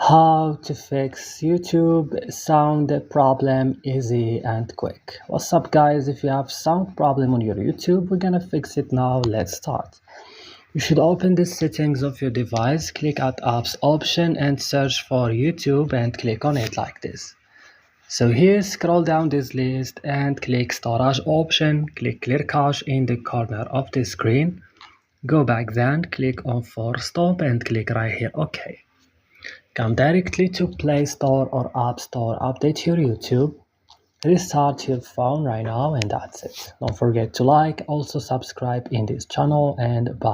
How to fix YouTube sound problem easy and quick. What's up guys? If you have sound problem on your YouTube, we're gonna fix it now. Let's start. You should open the settings of your device, click at apps option and search for YouTube and click on it like this. So here scroll down this list and click storage option, click clear cache in the corner of the screen. Go back then, click on force stop and click right here OK. Come directly to Play Store or App Store, update your YouTube, restart your phone right now, and that's it. Don't forget to like, also subscribe in this channel, and bye.